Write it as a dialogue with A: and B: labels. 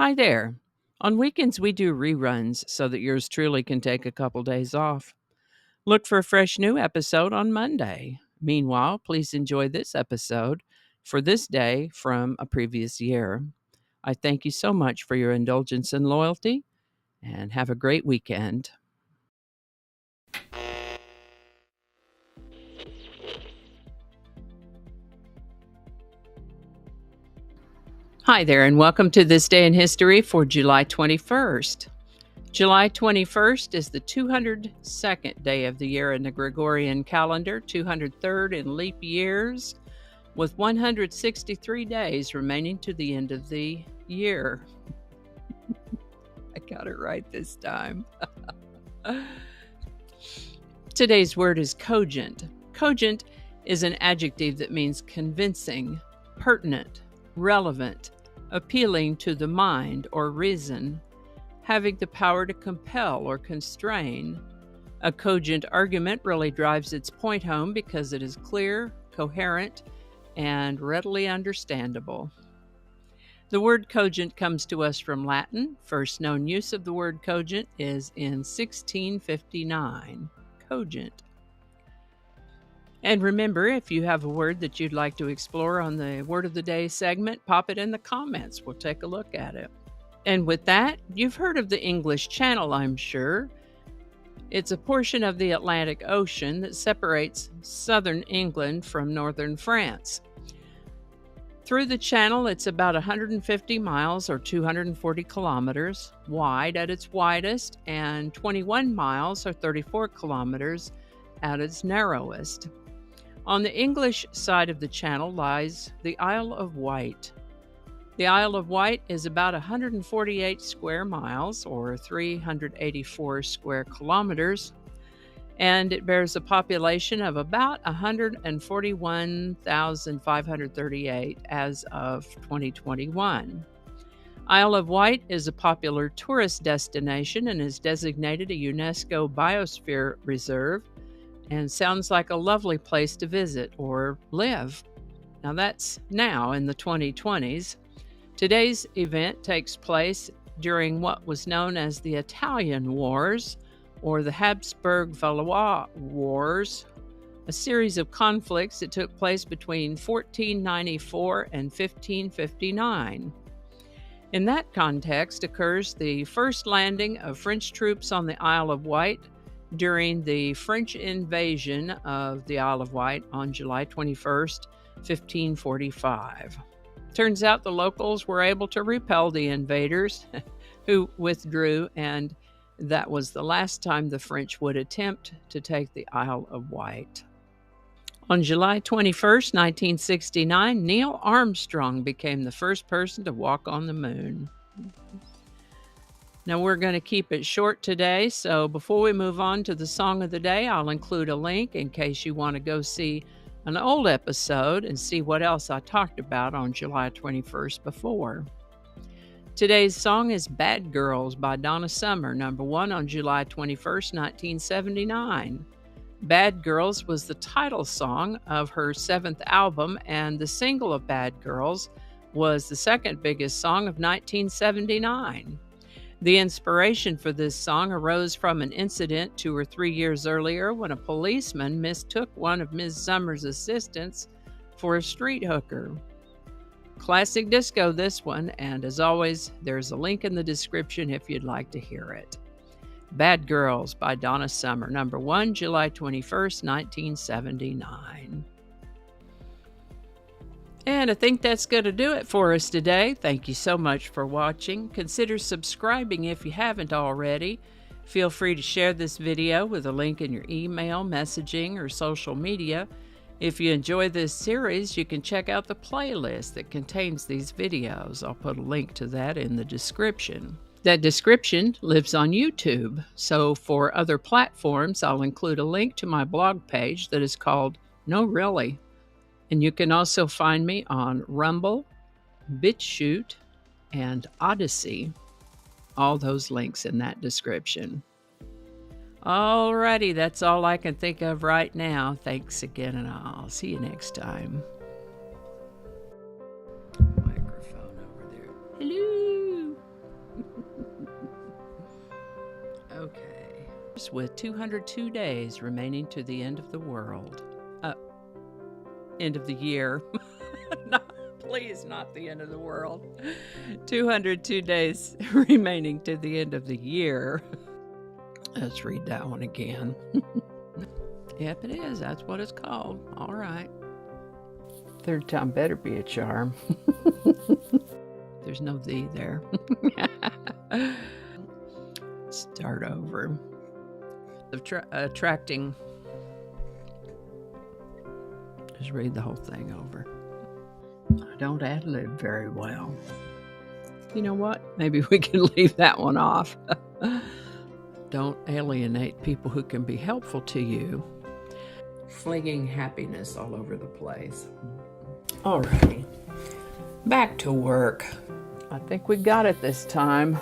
A: Hi there. On weekends, we do reruns so that yours truly can take a couple days off. Look for a fresh new episode on Monday. Meanwhile, please enjoy this episode for this day from a previous year. I thank you so much for your indulgence and loyalty, and have a great weekend. Hi there, and welcome to This Day in History for July 21st. July 21st is the 202nd day of the year in the Gregorian calendar, 203rd in leap years, with 163 days remaining to the end of the year. I got it right this time. Today's word is cogent. Cogent is an adjective that means convincing, pertinent, relevant, appealing to the mind or reason, having the power to compel or constrain. A cogent argument really drives its point home because it is clear, coherent, and readily understandable. The word cogent comes to us from Latin. First known use of the word cogent is in 1659. Cogent. And remember, if you have a word that you'd like to explore on the Word of the Day segment, pop it in the comments. We'll take a look at it. And with that, you've heard of the English Channel, I'm sure. It's a portion of the Atlantic Ocean that separates southern England from northern France. Through the channel, it's about 150 miles or 240 kilometers wide at its widest, and 21 miles or 34 kilometers at its narrowest. On the English side of the channel lies the Isle of Wight. The Isle of Wight is about 148 square miles or 384 square kilometers, and it bears a population of about 141,538 as of 2021. Isle of Wight is a popular tourist destination and is designated a UNESCO Biosphere Reserve, and sounds like a lovely place to visit or live. Now that's now in the 2020s. Today's event takes place during what was known as the Italian Wars or the Habsburg-Valois Wars, a series of conflicts that took place between 1494 and 1559. In that context occurs the first landing of French troops on the Isle of Wight during the French invasion of the Isle of Wight on July 21st, 1545. Turns out the locals were able to repel the invaders who withdrew, and that was the last time the French would attempt to take the Isle of Wight. On July 21st, 1969, Neil Armstrong became the first person to walk on the moon. Now we're going to keep it short today, so before we move on to the song of the day, I'll include a link in case you want to go see an old episode and see what else I talked about on July 21st before. Today's song is Bad Girls by Donna Summer, number 1 on July 21st, 1979. Bad Girls was the title song of her 7th album, and the single of Bad Girls was the second biggest song of 1979. The inspiration for this song arose from an incident 2 or 3 years earlier when a policeman mistook one of Ms. Summer's assistants for a street hooker. Classic disco, this one, and as always, there's a link in the description if you'd like to hear it. Bad Girls by Donna Summer, number 1, July 21st, 1979. And I think that's going to do it for us today. Thank you so much for watching. Consider subscribing if you haven't already. Feel free to share this video with a link in your email, messaging, or social media. If you enjoy this series, you can check out the playlist that contains these videos. I'll put a link to that in the description. That description lives on YouTube, so for other platforms, I'll include a link to my blog page that is called No Really. And you can also find me on Rumble, BitChute, and Odyssey. All those links in that description. Alrighty, that's all I can think of right now. Thanks again, and I'll see you next time. Microphone over there. Hello. with 202 days remaining to the end of the world. End of the year. Please, not the end of the world. 202 days remaining to the end of the year. Let's read that one again. Yep, it is. That's what it's called. All right. Third time better be a charm. There's no "the" there. Start over. Attracting. Just read the whole thing over. I don't ad-lib very well. You know what? Maybe we can leave that one off. Don't alienate people who can be helpful to you. Flinging happiness all over the place. Alrighty. Back to work. I think we got it this time.